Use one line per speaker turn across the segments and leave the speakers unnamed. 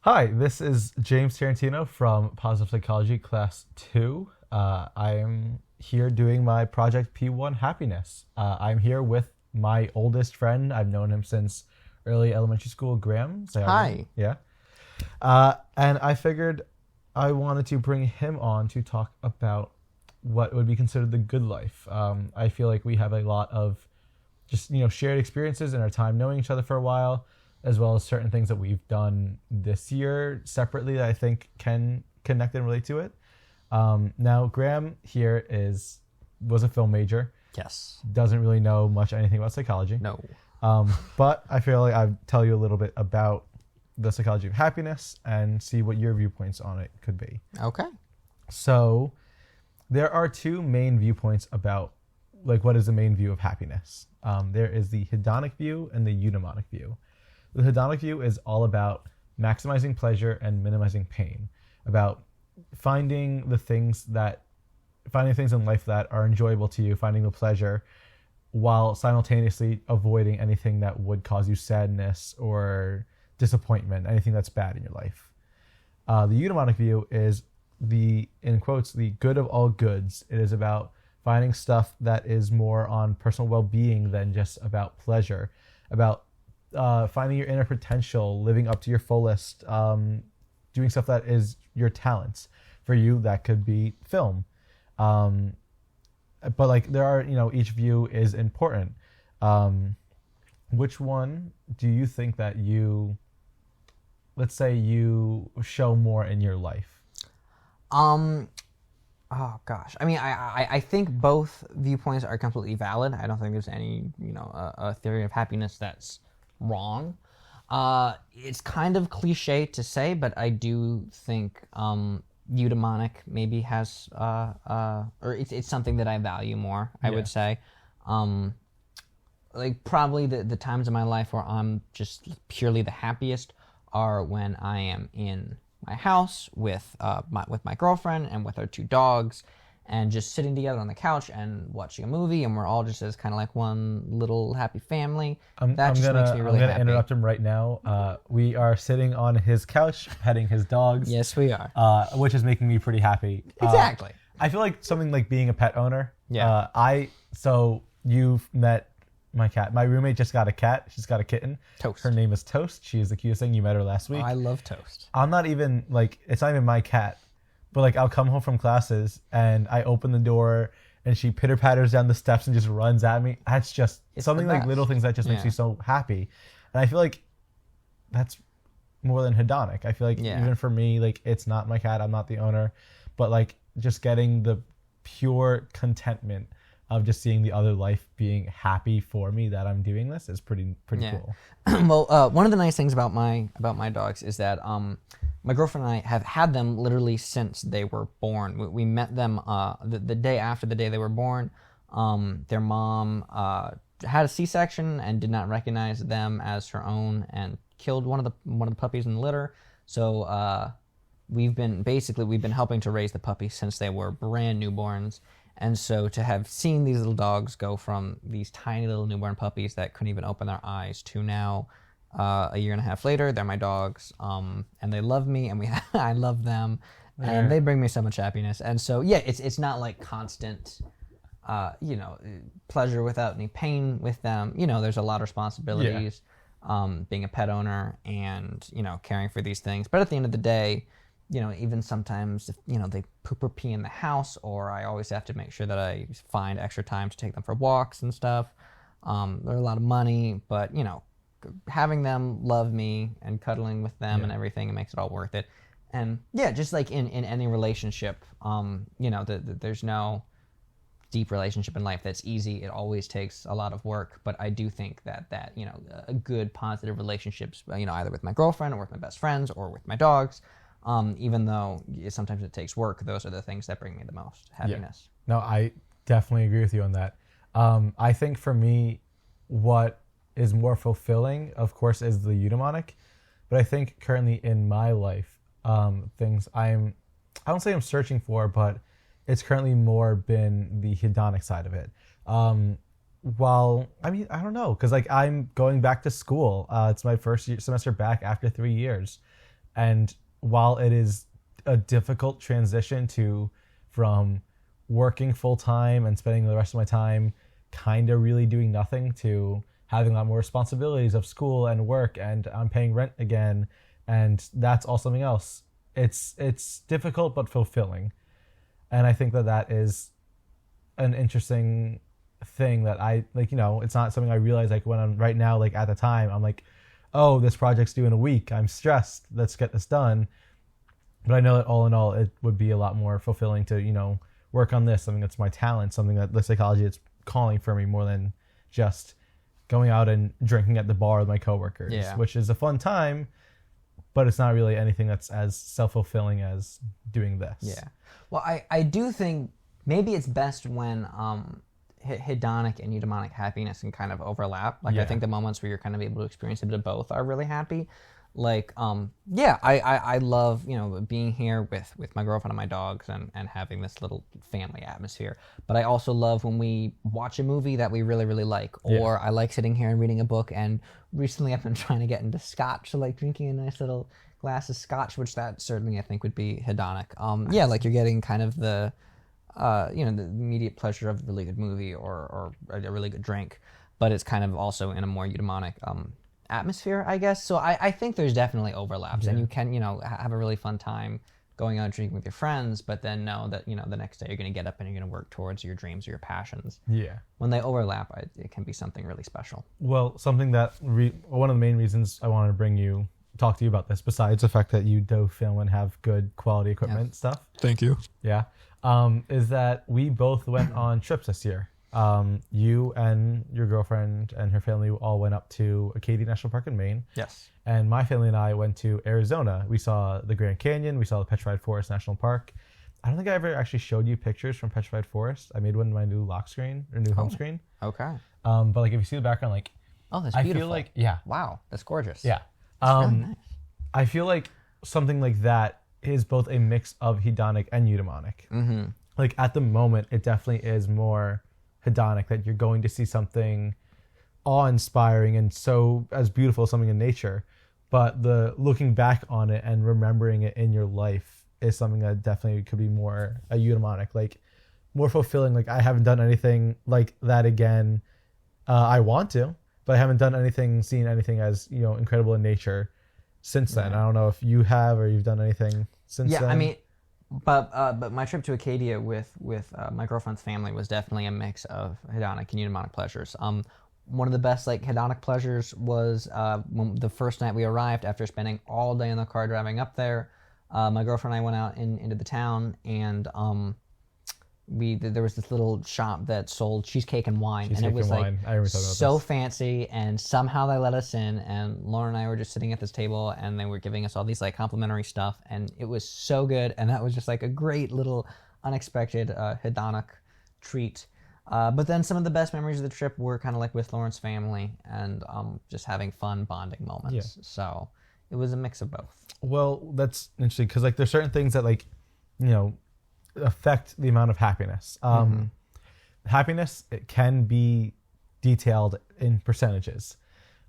Hi, this is James Tarantino from Positive Psychology Class 2. I am here doing my Project P1 Happiness. I'm here with my oldest friend. I've known him since early elementary school, Graham. Say hi, Graham.
Hi.
Yeah. And I figured I wanted to bring him on to talk about what would be considered the good life. I feel like we have a lot of just, shared experiences in our time knowing each other for a while, as well as certain things that we've done this year separately that I think can connect and relate to it. Now, Graham here was a film major,
Yes.
doesn't really know much anything about psychology.
No.
But I feel like I'd tell you a little bit about the psychology of happiness and see what your viewpoints on it could be.
Okay.
So there are two main viewpoints about what is the main view of happiness. There is the hedonic view and the eudaimonic view. The hedonic view is all about maximizing pleasure and minimizing pain, about finding things in life that are enjoyable to you, finding the pleasure, while simultaneously avoiding anything that would cause you sadness or disappointment, anything that's bad in your life. The eudaimonic view is in quotes, the good of all goods. It is about finding stuff that is more on personal well-being than just about pleasure, about finding your inner potential, living up to your fullest, doing stuff that is your talents. For you, that could be film. But there are, each view is important. Which one do you think that let's say you show more in your life?
Oh gosh. I mean, I think both viewpoints are completely valid. I don't think there's any, a theory of happiness that's wrong. It's kind of cliche to say, but I do think eudaimonic maybe has or it's something that I value more, I would say. Probably the times in my life where I'm just purely the happiest are when I am in my house with my girlfriend and with our two dogs, and just sitting together on the couch and watching a movie, and we're all just as kind of like one little happy family. Makes me really happy.
I'm gonna interrupt him right now. We are sitting on his couch, petting his dogs.
Yes, we are.
Which is making me pretty happy.
Exactly.
I feel like something like being a pet owner.
Yeah.
So you've met my cat. My roommate just got a cat. She's got a kitten.
Toast.
Her name is Toast. She is the cutest thing. You met her last week.
I love Toast.
I'm not even it's not even my cat, but I'll come home from classes and I open the door and she pitter patters down the steps and just runs at me. That's just something little things that just makes me so happy. And I feel like that's more than hedonic. I feel like even for me, it's not my cat. I'm not the owner, but just getting the pure contentment of just seeing the other life being happy for me that I'm doing this is pretty cool.
Well, one of the nice things about my dogs is that my girlfriend and I have had them literally since they were born. We met them the day after the day they were born. Their mom had a C-section and did not recognize them as her own and killed one of the puppies in the litter. So we've been helping to raise the puppies since they were brand newborns. And so to have seen these little dogs go from these tiny little newborn puppies that couldn't even open their eyes to now, a year and a half later, they're my dogs, and they love me, and I love them, and they bring me so much happiness. And so it's not constant, pleasure without any pain with them. There's a lot of responsibilities, being a pet owner and caring for these things. But at the end of the day, even sometimes if, they poop or pee in the house, or I always have to make sure that I find extra time to take them for walks and stuff. They're a lot of money, but, having them love me and cuddling with them and everything, it makes it all worth it. And just in any relationship, there's no deep relationship in life that's easy. It always takes a lot of work, but I do think that a good positive relationships, either with my girlfriend or with my best friends or with my dogs, even though sometimes it takes work, those are the things that bring me the most happiness.
No, I definitely agree with you on that. I think for me, what is more fulfilling, of course, is the eudaimonic. But I think currently in my life, things I don't say I'm searching for, but it's currently more been the hedonic side of it. Well, I mean, I don't know, because I'm going back to school. It's my first semester back after 3 years. And while it is a difficult transition from working full time and spending the rest of my time kind of really doing nothing to having a lot more responsibilities of school and work, and I'm paying rent again, and that's all something else. It's difficult but fulfilling. And I think that is an interesting thing that I like, it's not something I realize like when I'm right now, like at the time, I'm like, oh, this project's due in a week. I'm stressed. Let's get this done. But I know that all in all, it would be a lot more fulfilling to, work on this, something that's my talent, something that the psychology is calling for me more than just going out and drinking at the bar with my coworkers, which is a fun time, but it's not really anything that's as self-fulfilling as doing this.
Yeah. Well, I do think maybe it's best when hedonic and eudaimonic happiness can kind of overlap. Like, I think the moments where you're kind of able to experience a bit of both are really happy. Like, I love, being here with my girlfriend and my dogs and having this little family atmosphere. But I also love when we watch a movie that we really, really like. Or I like sitting here and reading a book. And recently I've been trying to get into scotch. So, like, drinking a nice little glass of scotch, which that certainly I think would be hedonic. Like you're getting kind of the the immediate pleasure of a really good movie or a really good drink. But it's kind of also in a more eudaimonic atmosphere, I guess. So I think there's definitely overlaps, and you can, have a really fun time going out drinking with your friends, but then know that, the next day you're going to get up and you're going to work towards your dreams or your passions.
Yeah.
When they overlap, it can be something really special.
Well, something that one of the main reasons I wanted to talk to you about this, besides the fact that you do film and have good quality equipment stuff.
Thank you.
Yeah. Is that we both went on trips this year. You and your girlfriend and her family all went up to Acadia National Park in Maine.
Yes.
And my family and I went to Arizona. We saw the Grand Canyon. We saw the Petrified Forest National Park. I don't think I ever actually showed you pictures from Petrified Forest. I made one in my new lock screen or new home screen.
Okay.
But like if you see the background, like,
oh, that's beautiful.
I feel like, yeah.
Wow, that's gorgeous.
Yeah.
That's really nice.
I feel like something like that is both a mix of hedonic and eudaimonic.
Mm-hmm.
Like at the moment, it definitely is more hedonic, that you're going to see something awe-inspiring and so as beautiful as something in nature, but the looking back on it and remembering it in your life is something that definitely could be more a eudaimonic, like more fulfilling. Like I haven't done anything like that again. I want to, but I haven't done seen anything as incredible in nature since then. I don't know if you have or you've done anything since then.
Yeah, I mean, but my trip to Acadia with my girlfriend's family was definitely a mix of hedonic and eudaimonic pleasures. One of the best hedonic pleasures was when the first night we arrived, after spending all day in the car driving up there. My girlfriend and I went out into the town, and there was this little shop that sold cheesecake and wine, and it was like so fancy, and somehow they let us in, and Lauren and I were just sitting at this table, and they were giving us all these like complimentary stuff, and it was so good, and that was just like a great little unexpected hedonic treat. But then some of the best memories of the trip were kind of like with Lauren's family and just having fun bonding moments.
Yeah.
So it was a mix of both.
Well, that's interesting because like there's certain things that like affect the amount of happiness. Happiness, it can be detailed in percentages.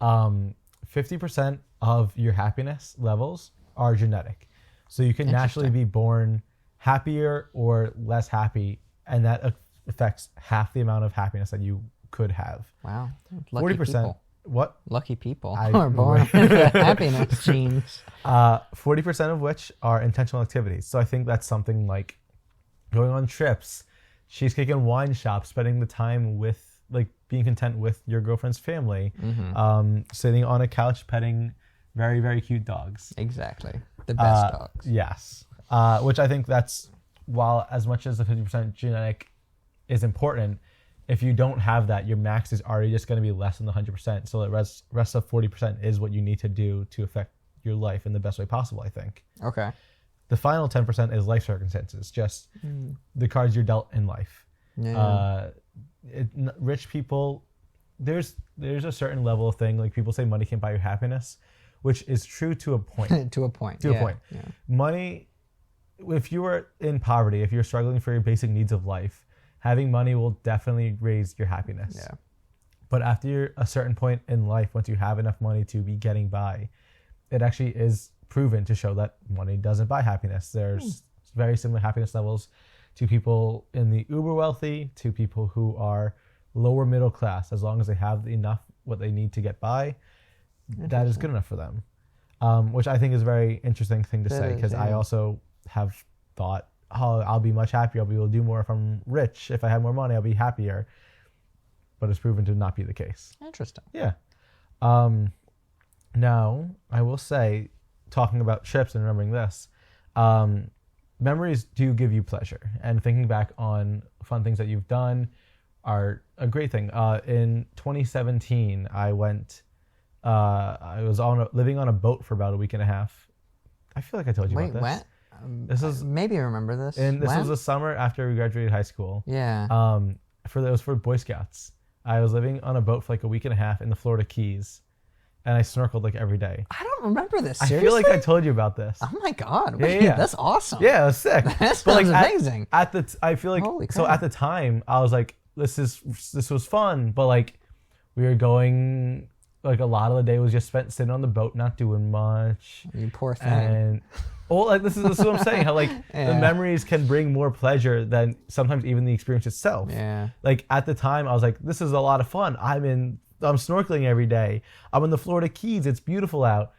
50% of your happiness levels are genetic. So you can naturally be born happier or less happy, and that affects half the amount of happiness that you could have.
Wow. Lucky 40%. People.
What?
Lucky people are born with the happiness genes.
40% of which are intentional activities. So I think that's something like going on trips, cheesecake and wine shops, spending the time with, like, being content with your girlfriend's family, sitting on a couch petting very, very cute dogs.
Exactly. The best dogs.
Yes. Which I think that's, while as much as the 50% genetic is important, if you don't have that, your max is already just going to be less than the 100%. So the rest of 40% is what you need to do to affect your life in the best way possible, I think. Okay. The final 10% is life circumstances, just the cards you're dealt in life. Yeah. Rich people, there's a certain level of thing, like people say money can't buy you happiness, which is true to a point.
To a point.
Yeah. Money, if you are in poverty, if you're struggling for your basic needs of life, having money will definitely raise your happiness. Yeah. But after a certain point in life, once you have enough money to be getting by, it actually is proven to show that money doesn't buy happiness. There's very similar happiness levels to people in the uber wealthy, to people who are lower middle class. As long as they have enough what they need to get by, that is good enough for them. Which I think is a very interesting thing to say, because I also have thought, oh, I'll be much happier. I'll be able to do more if I'm rich. If I have more money, I'll be happier. But it's proven to not be the case.
Interesting.
Yeah. Now, I will say, talking about trips and remembering this, memories do give you pleasure. And thinking back on fun things that you've done are a great thing. In 2017, I was living on a boat for about a week and a half. I feel like I told you about this.
Wait, what?
This was
maybe I remember this.
And this was the summer after we graduated high school.
Yeah.
It was for Boy Scouts. I was living on a boat for like a week and a half in the Florida Keys, and I snorkeled like every day.
I don't remember this. Seriously?
I feel like I told you about this.
Oh my god! Wait, yeah. That's awesome.
Yeah, it was sick.
That sounds amazing.
I feel like so at the time I was like, this was fun, but like we were going. Like a lot of the day was just spent sitting on the boat, not doing much.
You poor thing.
And like this is what I'm saying. How like the memories can bring more pleasure than sometimes even the experience itself.
Yeah.
Like at the time, I was like, this is a lot of fun. I'm snorkeling every day. I'm in the Florida Keys. It's beautiful out.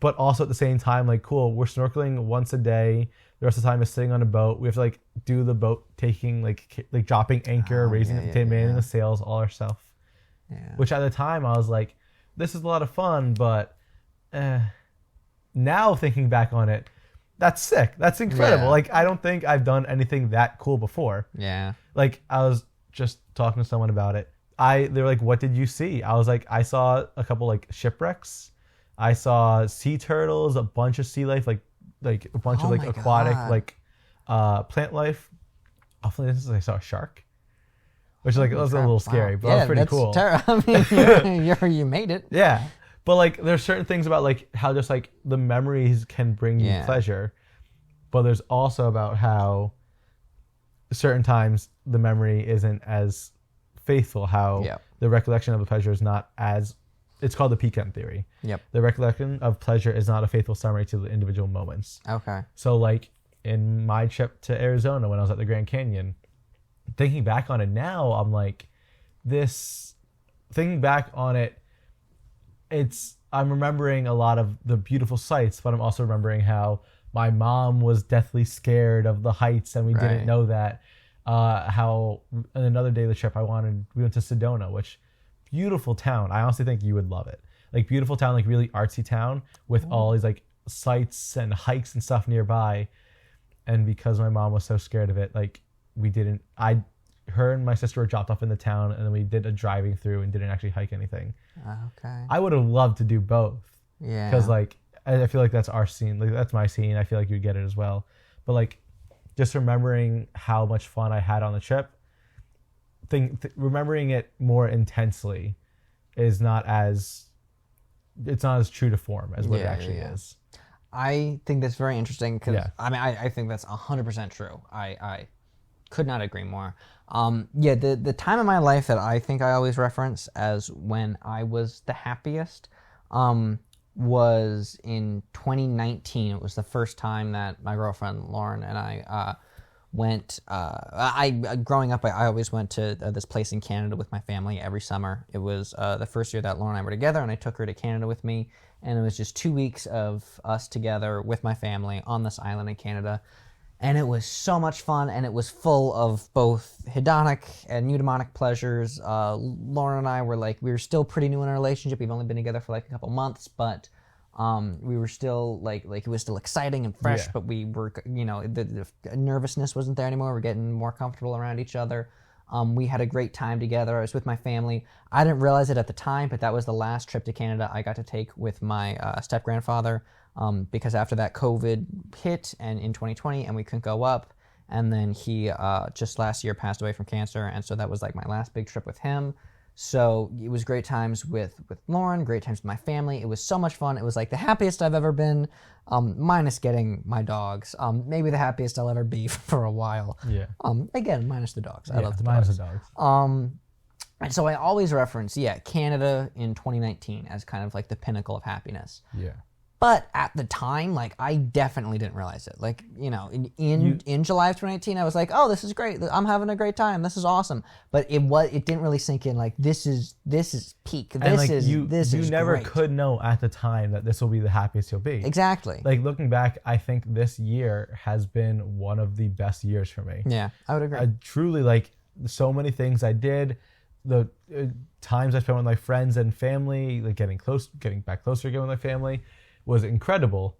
But also at the same time, like, cool, we're snorkeling once a day. The rest of the time is sitting on a boat. We have to like do the boat taking like dropping anchor, raising manning the sails, all our stuff.
Yeah.
Which at the time I was like, this is a lot of fun, but now thinking back on it, that's sick. That's incredible.
Yeah.
Like, I don't think I've done anything that cool before.
Yeah.
Like, I was just talking to someone about it. They were like, what did you see? I was like, I saw a couple like shipwrecks. I saw sea turtles, a bunch of sea life, like a bunch of like aquatic, like plant life. Often I saw a shark. Which like was a little scary, but it was pretty cool.
I mean, you made it.
Yeah, but like there's certain things about like how just like the memories can bring you pleasure, but there's also about how certain times the memory isn't as faithful. How the recollection of the pleasure is not as. It's called the Pecan theory.
Yep.
The recollection of pleasure is not a faithful summary to the individual moments.
Okay.
So like in my trip to Arizona when I was at the Grand Canyon. Thinking back on it now, I'm like, thinking back on it, I'm remembering a lot of the beautiful sights, but I'm also remembering how my mom was deathly scared of the heights and we didn't know that. How on another day of the trip, we went to Sedona, which beautiful town. I honestly think you would love it. Like beautiful town, like really artsy town with all these like sights and hikes and stuff nearby. And because my mom was so scared of it, like, her and my sister were dropped off in the town, and then we did a driving through and didn't actually hike anything.
Okay.
I would have loved to do both.
Yeah.
Because like I feel like that's our scene. Like that's my scene. I feel like you'd get it as well. But like, just remembering how much fun I had on the trip, remembering it more intensely, is not as true to form as what it actually is.
I think that's very interesting because I mean I think that's 100% true. I could not agree more. The time in my life that I think I always reference as when I was the happiest was in 2019. It was the first time that my girlfriend Lauren and I went. Growing up, I always went to this place in Canada with my family every summer. It was the first year that Lauren and I were together, and I took her to Canada with me. And it was just 2 weeks of us together with my family on this island in Canada. And it was so much fun, and it was full of both hedonic and eudaimonic pleasures. Lauren and I were we were still pretty new in our relationship. We've only been together for like a couple months, but we were still like it was still exciting and fresh, but we were, the nervousness wasn't there anymore. We're getting more comfortable around each other. We had a great time together. I was with my family. I didn't realize it at the time, but that was the last trip to Canada I got to take with my step-grandfather, because after that COVID hit and in 2020 and we couldn't go up. And then he just last year passed away from cancer. And so that was like my last big trip with him. So it was great times with Lauren, great times with my family. It was so much fun. It was like the happiest I've ever been, minus getting my dogs. Maybe the happiest I'll ever be for a while.
Yeah.
Again, minus the dogs. I love the
minus
dogs.
The dogs.
And so I always reference, Canada in 2019 as kind of like the pinnacle of happiness.
Yeah.
But at the time, like, I definitely didn't realize it. Like, in July of 2018, I was like, oh, this is great. I'm having a great time. This is awesome. But it didn't really sink in. Like, this is peak.
You never
great.
could know at the time that this will be the happiest you'll be.
Exactly.
Like, looking back, I think this year has been one of the best years for me.
Yeah, I would agree.
I truly, like, so many things I did, the times I spent with my friends and family, like getting back closer again with my family, was incredible.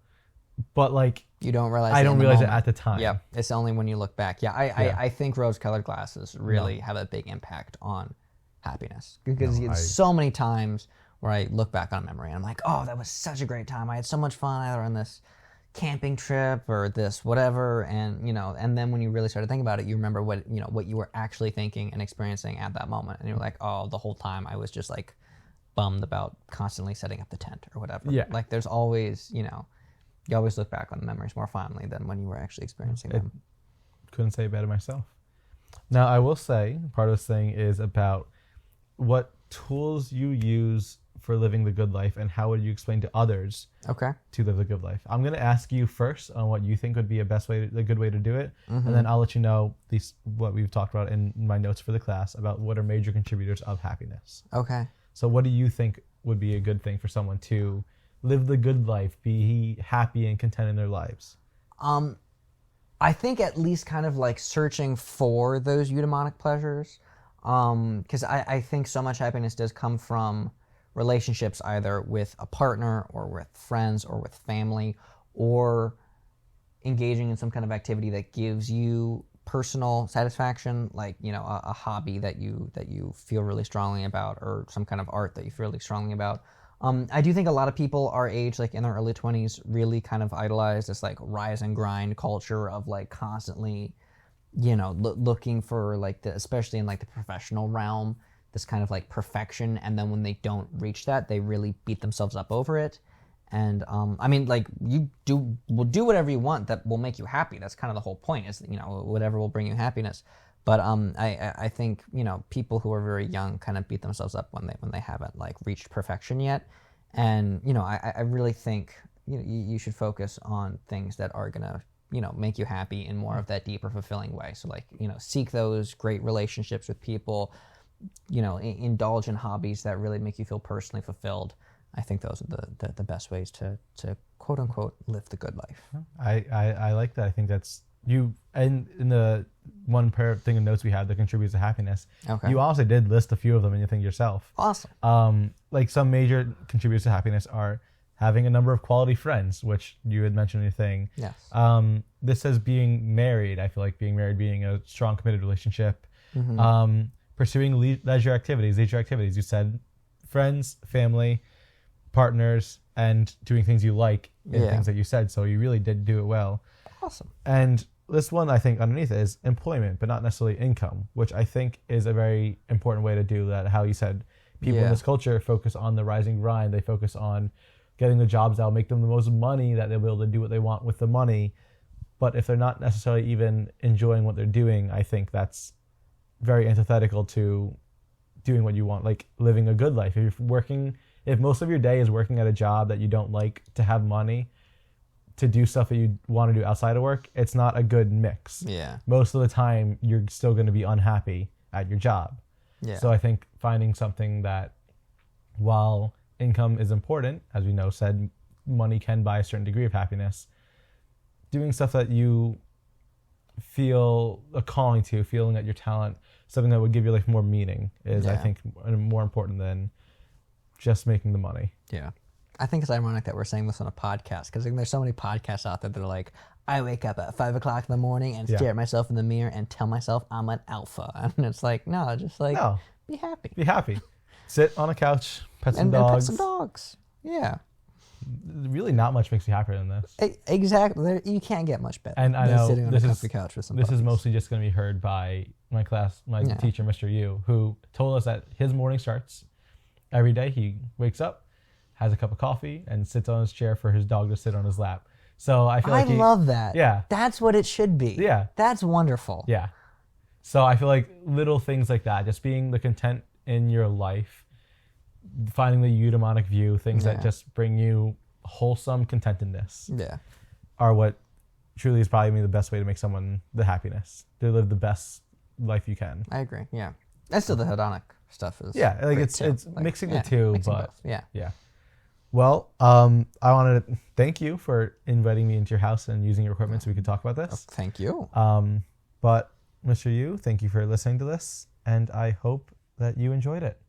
But like,
you don't realize
I don't realize it at the time.
Yeah, it's only when you look back. Yeah, I think rose-colored glasses really have a big impact on happiness, because so many times where I look back on a memory and I'm like, oh, that was such a great time. I had so much fun either on this camping trip or this whatever, and and then when you really start to think about it, you remember what you were actually thinking and experiencing at that moment, and you're like, oh, the whole time I was just like bummed about constantly setting up the tent or whatever.
Yeah.
Like, there's always, you always look back on the memories more fondly than when you were actually experiencing them.
Couldn't say it better myself. Now, I will say part of this thing is about what tools you use for living the good life, and how would you explain to others to live the good life. I'm going to ask you first on what you think would be a good way to do it, and then I'll let you know what we've talked about in my notes for the class about what are major contributors of happiness.
Okay.
So what do you think would be a good thing for someone to live the good life, be happy and content in their lives?
I think at least kind of like searching for those eudaimonic pleasures, because I think so much happiness does come from relationships, either with a partner or with friends or with family, or engaging in some kind of activity that gives you personal satisfaction, like a hobby that you feel really strongly about, or some kind of art that you feel really strongly about. I do think a lot of people our age, like in their early 20s, really kind of idolize this like rise and grind culture of like constantly, looking for like especially in like the professional realm, this kind of like perfection, and then when they don't reach that, they really beat themselves up over it. And I mean, like, will do whatever you want that will make you happy. That's kind of the whole point, is whatever will bring you happiness. But I think people who are very young kind of beat themselves up when they haven't like reached perfection yet. And I really think you should focus on things that are gonna make you happy in more of that deeper, fulfilling way. So like seek those great relationships with people. Indulge in hobbies that really make you feel personally fulfilled. I think those are the best ways to quote unquote live the good life.
I like that. I think that's you. And in the one pair of thing of notes we had that contributes to happiness, you also did list a few of them in your thing yourself.
Awesome.
Like some major contributors to happiness are having a number of quality friends, which you had mentioned in your thing.
Yes.
This says being married. I feel like being married, being a strong, committed relationship. Pursuing leisure activities. You said friends, family, partners, and doing things you like in things that you said. So you really did do it well.
Awesome.
And this one, I think, underneath it is employment, but not necessarily income, which I think is a very important way to do that. How you said people in this culture focus on the rising grind. They focus on getting the jobs that will make them the most money, that they'll be able to do what they want with the money. But if they're not necessarily even enjoying what they're doing, I think that's very antithetical to doing what you want, like living a good life. If most of your day is working at a job that you don't like to have money to do stuff that you want to do outside of work, it's not a good mix.
Yeah.
Most of the time, you're still going to be unhappy at your job.
Yeah.
So I think finding something that, while income is important, as we know, said money can buy a certain degree of happiness, doing stuff that you feel a calling to, feeling that your talent, something that would give your life more meaning is, I think, more important than just making the money.
Yeah. I think it's ironic that we're saying this on a podcast, because there's so many podcasts out there that are like, I wake up at 5 o'clock in the morning and stare at myself in the mirror and tell myself I'm an alpha. And it's like, no, just like, be happy.
Be happy. Sit on a couch, pet some
and
dogs.
pet some dogs. Yeah.
Really not much makes you happier than this.
Exactly. You can't get much better.
And I know
sitting on a comfy couch with some
this
dogs.
is mostly just going to be heard by my teacher, Mr. Yu, who told us that his morning starts every day. He wakes up, has a cup of coffee, and sits on his chair for his dog to sit on his lap. So I feel like
I love that.
Yeah.
That's what it should be.
Yeah.
That's wonderful.
Yeah. So I feel like little things like that, just being the content in your life, finding the eudaimonic view, things that just bring you wholesome contentedness
Yeah.
are what truly is probably the best way to make someone the happiness. To live the best life you can.
I agree. Yeah. And still the hedonic stuff is.
Yeah, like
great
it's
too. Like,
mixing
yeah,
the two,
mixing
but
both. Yeah.
yeah. Well, I wanted to thank you for inviting me into your house and using your equipment so we could talk about this.
Thank you.
But Mr. Yu, thank you for listening to this, and I hope that you enjoyed it.